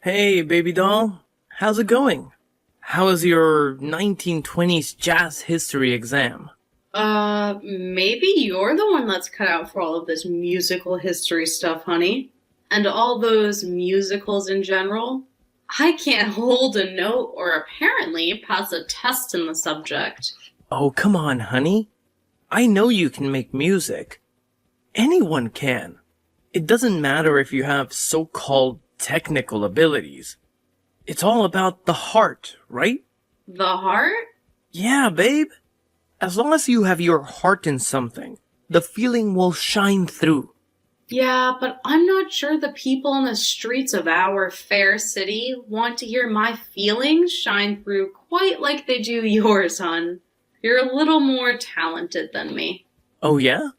Hey, baby doll. How's it going? How was your 1920s jazz history exam? Maybe you're the one that's cut out for all of this musical history stuff, honey. And all those musicals in general. I can't hold a note or apparently pass a test in the subject. Oh, come on, honey. I know you can make music. Anyone can. It doesn't matter if you have so-called technical abilities. It's all about the heart, right? The heart? Yeah, babe. As long as you have your heart in something, the feeling will shine through. Yeah, but I'm not sure the people on the streets of our fair city want to hear my feelings shine through quite like they do yours, hon. You're a little more talented than me. Oh, yeah?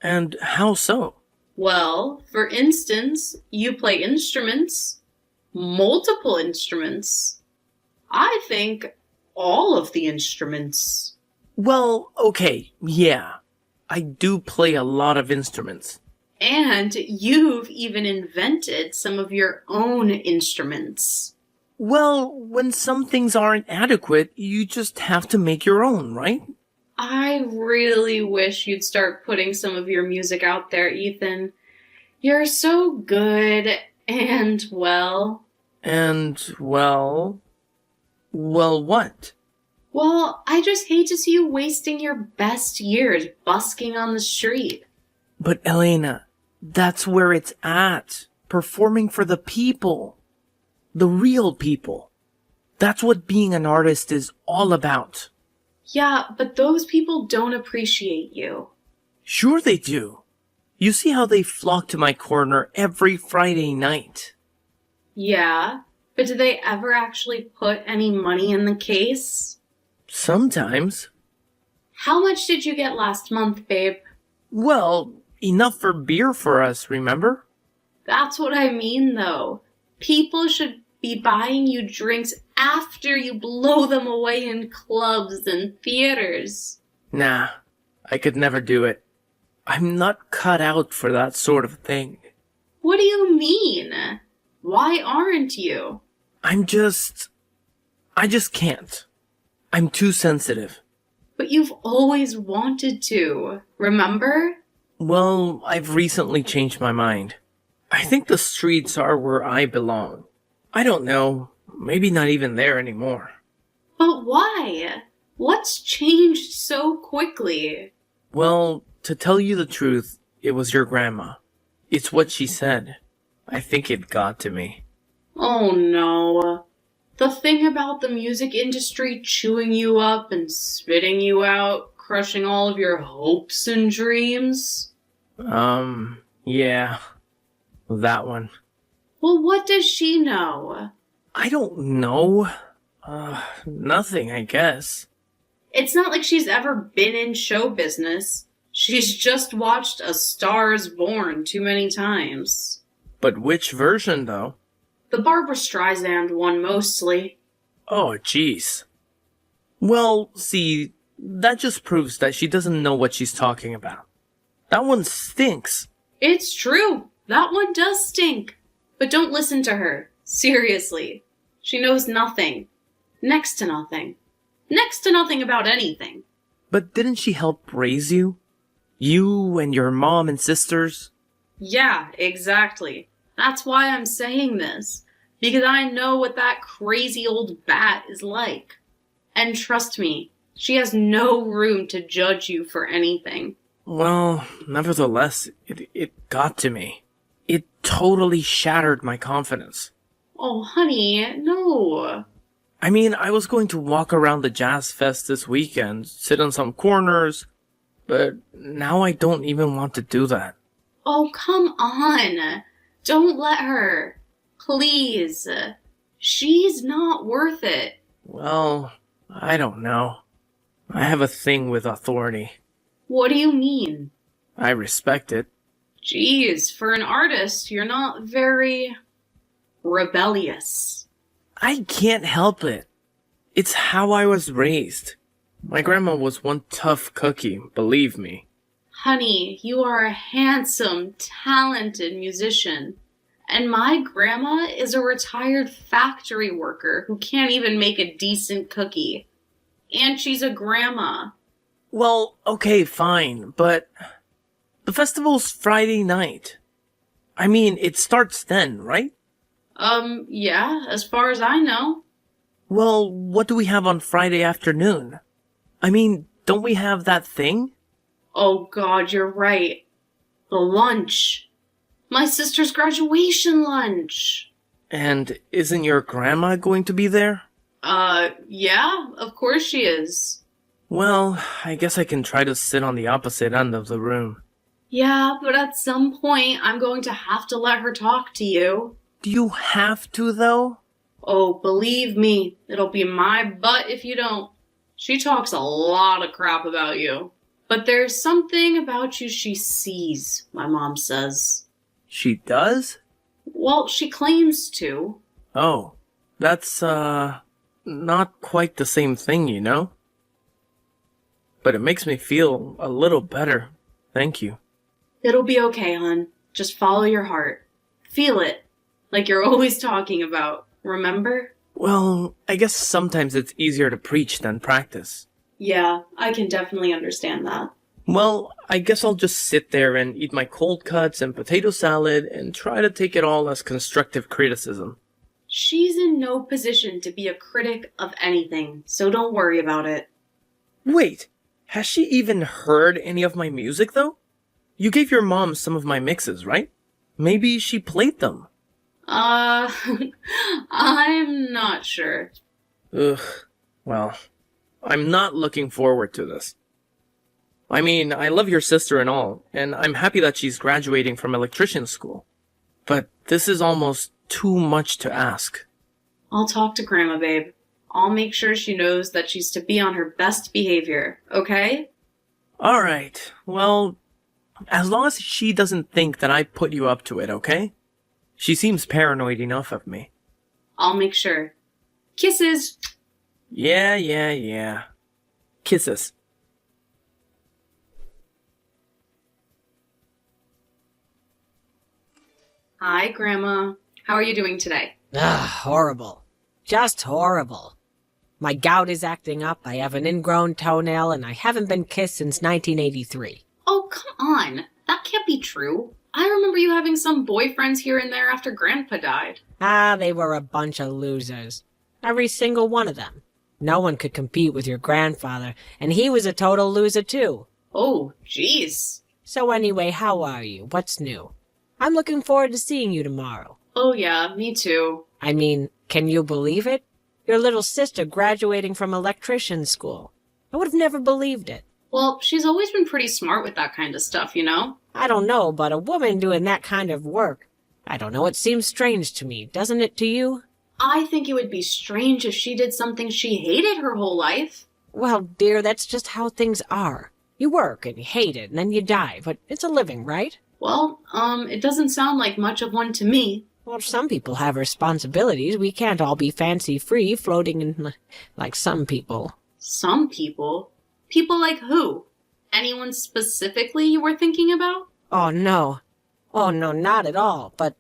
And how so? Well, for instance, you play instruments, multiple instruments. I think all of the instruments. Well, okay, yeah. I do play a lot of instruments. And you've even invented some of your own instruments. Well, when some things aren't adequate, you just have to make your own, right? I really wish you'd start putting some of your music out there, Ethan. You're so good and, well... And, well, what? Well, I just hate to see you wasting your best years busking on the street. But Elena, that's where it's at. Performing for the people. The real people. That's what being an artist is all about. Yeah, but those people don't appreciate you. Sure they do. You see how they flock to my corner every Friday night. Yeah, but do they ever actually put any money in the case? Sometimes. How much did you get last month, babe? Well, enough for beer for us, remember? That's what I mean, though. People should be buying you drinks after you blow them away in clubs and theaters. Nah, I could never do it. I'm not cut out for that sort of thing. What do you mean? Why aren't you? I just can't. I'm too sensitive. But you've always wanted to, remember? Well, I've recently changed my mind. I think the streets are where I belong. I don't know, maybe not even there anymore. But why? What's changed so quickly? Well, to tell you the truth, it was your grandma. It's what she said. I think it got to me. Oh no. The thing about the music industry chewing you up and spitting you out, crushing all of your hopes and dreams? Yeah. That one. Well, what does she know? I don't know. Nothing, I guess. It's not like she's ever been in show business. She's just watched A Star is Born too many times. But which version, though? The Barbara Streisand one, mostly. Oh, jeez. Well, see, that just proves that she doesn't know what she's talking about. That one stinks. It's true. That one does stink. But don't listen to her. Seriously. She knows nothing. Next to nothing. Next to nothing about anything. But didn't she help raise you? You and your mom and sisters? Yeah, exactly. That's why I'm saying this. Because I know what that crazy old bat is like. And trust me, she has no room to judge you for anything. Well, nevertheless, it got to me. It totally shattered my confidence. Oh, honey, no. I mean, I was going to walk around the Jazz Fest this weekend, sit on some corners, but now I don't even want to do that. Oh, come on. Don't let her. Please. She's not worth it. Well, I don't know. I have a thing with authority. What do you mean? I respect it. Geez, for an artist, you're not very rebellious. I can't help it. It's how I was raised. My grandma was one tough cookie, believe me. Honey, you are a handsome, talented musician. And my grandma is a retired factory worker who can't even make a decent cookie. And she's a grandma. Well, okay, fine, but the festival's Friday night. I mean, it starts then, right? Yeah, as far as I know. Well, what do we have on Friday afternoon? I mean, don't we have that thing? Oh God, you're right. The lunch. My sister's graduation lunch. And isn't your grandma going to be there? Yeah, of course she is. Well, I guess I can try to sit on the opposite end of the room. Yeah, but at some point I'm going to have to let her talk to you. Do you have to, though? Oh, believe me, it'll be my butt if you don't. She talks a lot of crap about you. But there's something about you she sees, my mom says. She does? Well, she claims to. Oh, that's, not quite the same thing, you know? But it makes me feel a little better. Thank you. It'll be okay, hon. Just follow your heart. Feel it. Like you're always talking about. Remember? Well, I guess sometimes it's easier to preach than practice. Yeah, I can definitely understand that. Well, I guess I'll just sit there and eat my cold cuts and potato salad and try to take it all as constructive criticism. She's in no position to be a critic of anything, so don't worry about it. Wait, has she even heard any of my music, though? You gave your mom some of my mixes, right? Maybe she played them. I'm not sure. Ugh, well, I'm not looking forward to this. I mean, I love your sister and all, and I'm happy that she's graduating from electrician school. But this is almost too much to ask. I'll talk to Grandma, babe. I'll make sure she knows that she's to be on her best behavior, okay? Alright, well, as long as she doesn't think that I put you up to it, okay? She seems paranoid enough of me. I'll make sure. Kisses! Yeah. Kisses. Hi, Grandma. How are you doing today? Horrible. Just horrible. My gout is acting up, I have an ingrown toenail, and I haven't been kissed since 1983. Oh, come on. That can't be true. I remember you having some boyfriends here and there after Grandpa died. They were a bunch of losers. Every single one of them. No one could compete with your grandfather, and he was a total loser too. Oh, jeez. So anyway, how are you? What's new? I'm looking forward to seeing you tomorrow. Oh yeah, me too. I mean, can you believe it? Your little sister graduating from electrician school. I would have never believed it. Well, she's always been pretty smart with that kind of stuff, you know? I don't know, but a woman doing that kind of work, I don't know, it seems strange to me, doesn't it to you? I think it would be strange if she did something she hated her whole life. Well, dear, that's just how things are. You work and you hate it and then you die, but it's a living, right? Well, it doesn't sound like much of one to me. Well, some people have responsibilities. We can't all be fancy-free floating in like some people. Some people? People like who? Anyone specifically you were thinking about? Oh, no. Oh, no, not at all. But,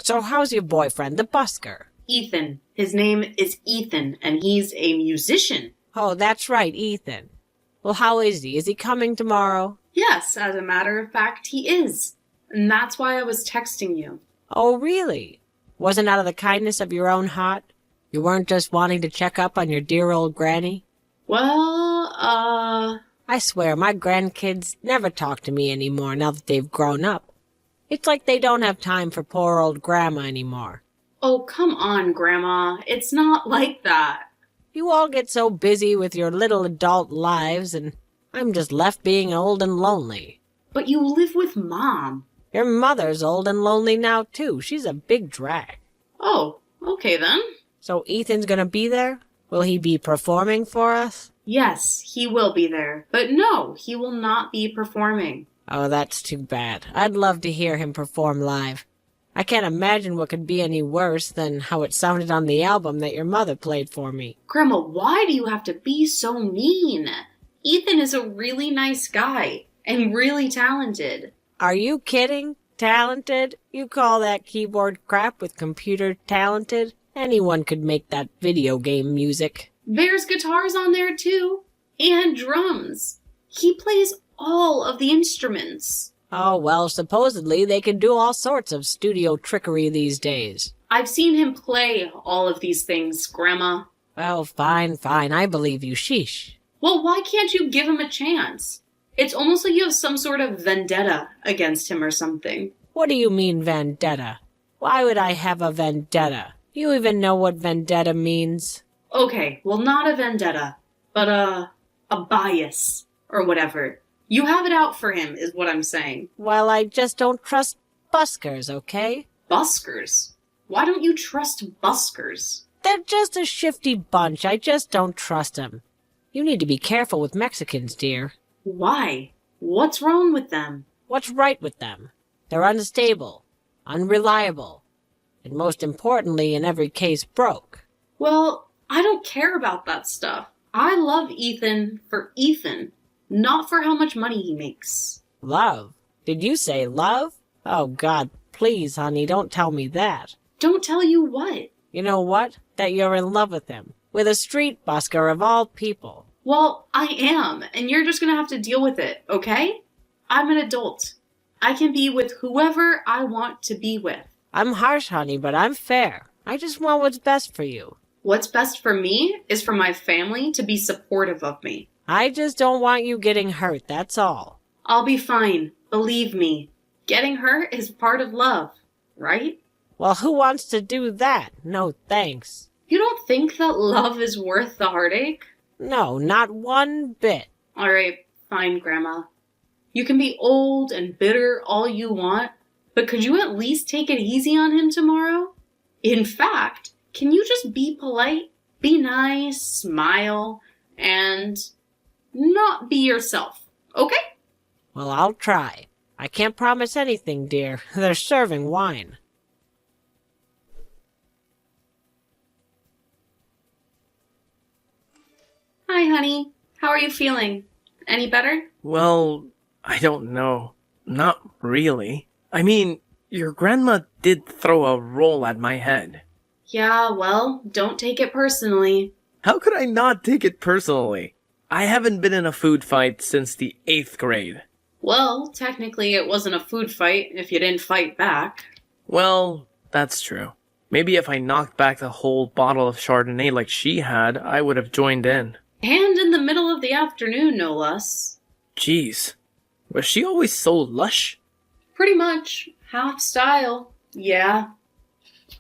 so how's your boyfriend, the busker? Ethan. His name is Ethan, and he's a musician. Oh, that's right, Ethan. Well, how is he? Is he coming tomorrow? Yes, as a matter of fact, he is. And that's why I was texting you. Oh, really? Wasn't out of the kindness of your own heart? You weren't just wanting to check up on your dear old granny? Well, I swear, my grandkids never talk to me anymore now that they've grown up. It's like they don't have time for poor old Grandma anymore. Oh, come on, Grandma. It's not like that. You all get so busy with your little adult lives, and I'm just left being old and lonely. But you live with Mom. Your mother's old and lonely now, too. She's a big drag. Oh, okay then. So Ethan's gonna be there? Will he be performing for us? Yes, he will be there. But no, he will not be performing. Oh, that's too bad. I'd love to hear him perform live. I can't imagine what could be any worse than how it sounded on the album that your mother played for me. Grandma, why do you have to be so mean? Ethan is a really nice guy and really talented. Are you kidding? Talented? You call that keyboard crap with computer talented? Anyone could make that video game music. There's guitars on there too, and drums. He plays all of the instruments. Oh, well, supposedly they can do all sorts of studio trickery these days. I've seen him play all of these things, Grandma. Well, fine, I believe you, sheesh. Well, why can't you give him a chance? It's almost like you have some sort of vendetta against him or something. What do you mean, vendetta? Why would I have a vendetta? You even know what vendetta means? Okay, well, not a vendetta, but a bias, or whatever. You have it out for him, is what I'm saying. Well, I just don't trust buskers, okay? Buskers? Why don't you trust buskers? They're just a shifty bunch. I just don't trust them. You need to be careful with Mexicans, dear. Why? What's wrong with them? What's right with them? They're unstable, unreliable, and most importantly, in every case, broke. Well, I don't care about that stuff. I love Ethan for Ethan, not for how much money he makes. Love? Did you say love? Oh, God, please, honey, don't tell me that. Don't tell you what? You know what? That you're in love with him. With a street busker of all people. Well, I am, and you're just gonna have to deal with it, okay? I'm an adult. I can be with whoever I want to be with. I'm harsh, honey, but I'm fair. I just want what's best for you. What's best for me is for my family to be supportive of me. I just don't want you getting hurt, that's all. I'll be fine, believe me. Getting hurt is part of love, right? Well, who wants to do that? No thanks. You don't think that love is worth the heartache? No, not one bit. Alright, fine, Grandma. You can be old and bitter all you want, but could you at least take it easy on him tomorrow? In fact, can you just be polite, be nice, smile, and not be yourself, okay? Well, I'll try. I can't promise anything, dear. They're serving wine. Hi, honey. How are you feeling? Any better? Well, I don't know. Not really. I mean, your grandma did throw a roll at my head. Yeah, well, don't take it personally. How could I not take it personally? I haven't been in a food fight since the 8th grade. Well, technically it wasn't a food fight if you didn't fight back. Well, that's true. Maybe if I knocked back the whole bottle of Chardonnay like she had, I would have joined in. And in the middle of the afternoon, no less. Jeez. Was she always so lush? Pretty much. Half style. Yeah.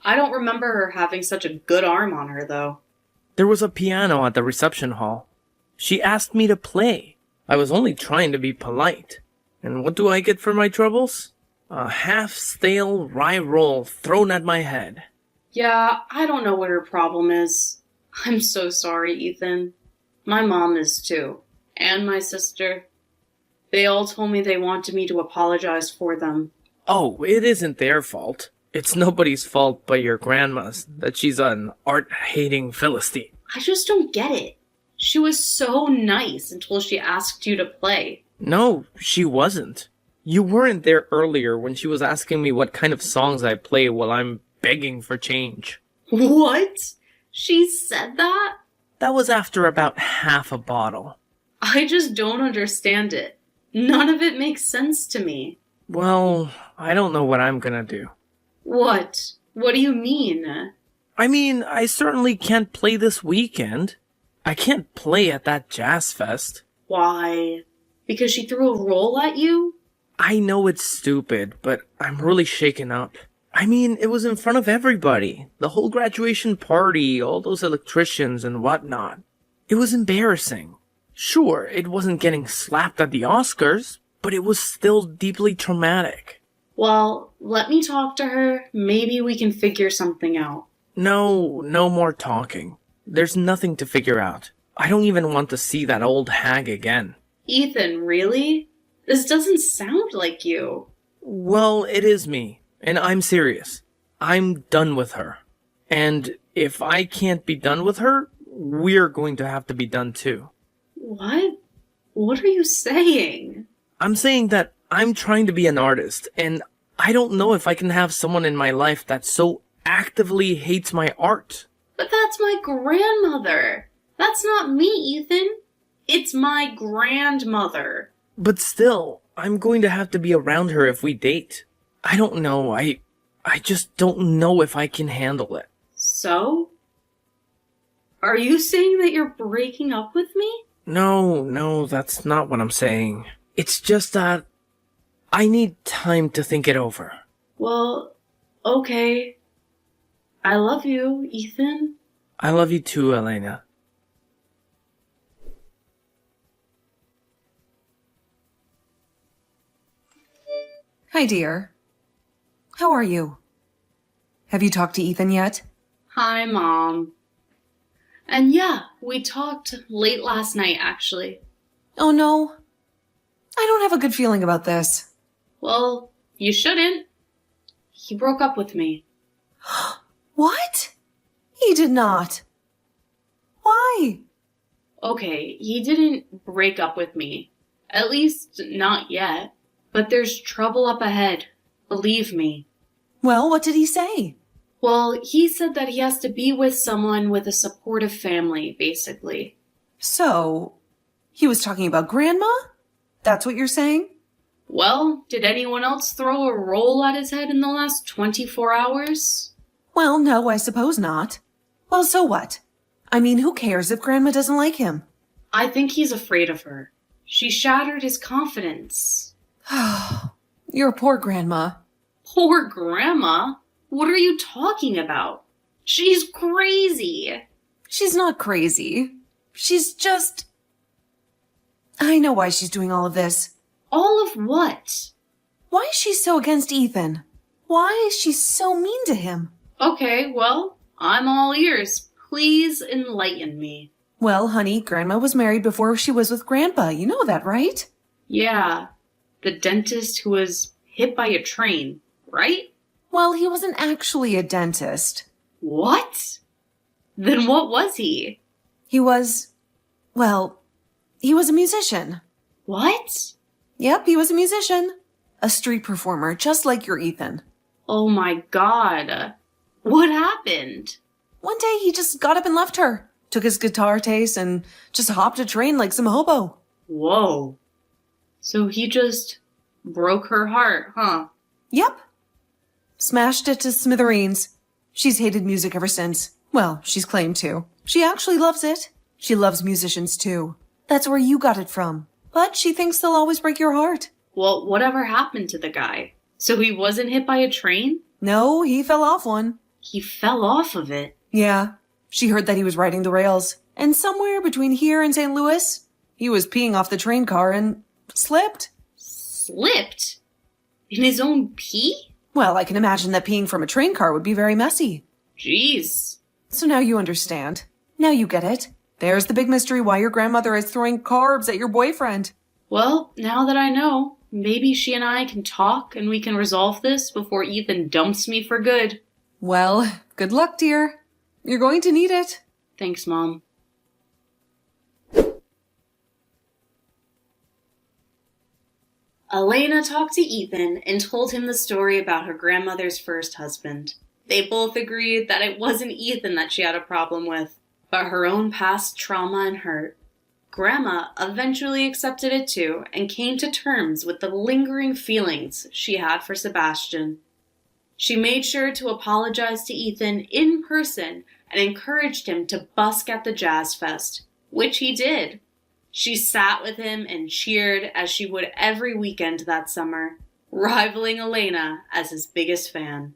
I don't remember her having such a good arm on her, though. There was a piano at the reception hall. She asked me to play. I was only trying to be polite. And what do I get for my troubles? A half-stale rye roll thrown at my head. Yeah, I don't know what her problem is. I'm so sorry, Ethan. My mom is too. And my sister. They all told me they wanted me to apologize for them. Oh, it isn't their fault. It's nobody's fault but your grandma's that she's an art-hating Philistine. I just don't get it. She was so nice until she asked you to play. No, she wasn't. You weren't there earlier when she was asking me what kind of songs I play while I'm begging for change. What? She said that? That was after about half a bottle. I just don't understand it. None of it makes sense to me. Well, I don't know what I'm gonna do. What? What do you mean? I mean, I certainly can't play this weekend. I can't play at that jazz fest. Why? Because she threw a roll at you? I know it's stupid, but I'm really shaken up. I mean, it was in front of everybody. The whole graduation party, all those electricians and whatnot. It was embarrassing. Sure, it wasn't getting slapped at the Oscars, but it was still deeply traumatic. Well, let me talk to her. Maybe we can figure something out. No more talking. There's nothing to figure out. I don't even want to see that old hag again. Ethan, really? This doesn't sound like you. Well, it is me, and I'm serious. I'm done with her. And if I can't be done with her, we're going to have to be done too. What? What are you saying? I'm saying that I'm trying to be an artist, and I don't know if I can have someone in my life that so actively hates my art. But that's my grandmother. That's not me, Ethan. It's my grandmother. But still, I'm going to have to be around her if we date. I don't know, I just don't know if I can handle it. So? Are you saying that you're breaking up with me? No, that's not what I'm saying. It's just that I need time to think it over. Well, okay. I love you, Ethan. I love you too, Elena. Hi, dear. How are you? Have you talked to Ethan yet? Hi, Mom. And yeah, we talked late last night, actually. Oh, no. I don't have a good feeling about this. Well, you shouldn't. He broke up with me. What? He did not. Why? Okay, he didn't break up with me. At least, not yet. But there's trouble up ahead. Believe me. Well, what did he say? Well, he said that he has to be with someone with a supportive family, basically. So, he was talking about Grandma? That's what you're saying? Well, did anyone else throw a roll at his head in the last 24 hours? Well, no, I suppose not. Well, so what? I mean, who cares if Grandma doesn't like him? I think he's afraid of her. She shattered his confidence. Your poor Grandma. Poor Grandma? What are you talking about? She's crazy. She's not crazy. She's just... I know why she's doing all of this. All of what? Why is she so against Ethan? Why is she so mean to him? Okay, well, I'm all ears. Please enlighten me. Well, honey, Grandma was married before she was with Grandpa. You know that, right? Yeah, the dentist who was hit by a train, right? Well, he wasn't actually a dentist. What? Then what was he? He was a musician. What? Yep, he was a musician. A street performer, just like your Ethan. Oh my god. What happened? One day he just got up and left her, took his guitar case, and just hopped a train like some hobo. Whoa. So he just broke her heart, huh? Yep. Smashed it to smithereens. She's hated music ever since. Well, she's claimed to. She actually loves it. She loves musicians too. That's where you got it from. But she thinks they'll always break your heart. Well, whatever happened to the guy? So he wasn't hit by a train? No, he fell off one. He fell off of it. Yeah. She heard that he was riding the rails. And somewhere between here and St. Louis, he was peeing off the train car and slipped. Slipped? In his own pee? Well, I can imagine that peeing from a train car would be very messy. Jeez. So now you understand. Now you get it. There's the big mystery why your grandmother is throwing carbs at your boyfriend. Well, now that I know, maybe she and I can talk and we can resolve this before Ethan dumps me for good. Well, good luck, dear. You're going to need it. Thanks, Mom. Elena talked to Ethan and told him the story about her grandmother's first husband. They both agreed that it wasn't Ethan that she had a problem with, but her own past trauma and hurt. Grandma eventually accepted it too and came to terms with the lingering feelings she had for Sebastian. She made sure to apologize to Ethan in person and encouraged him to busk at the Jazz Fest, which he did. She sat with him and cheered as she would every weekend that summer, rivaling Elena as his biggest fan.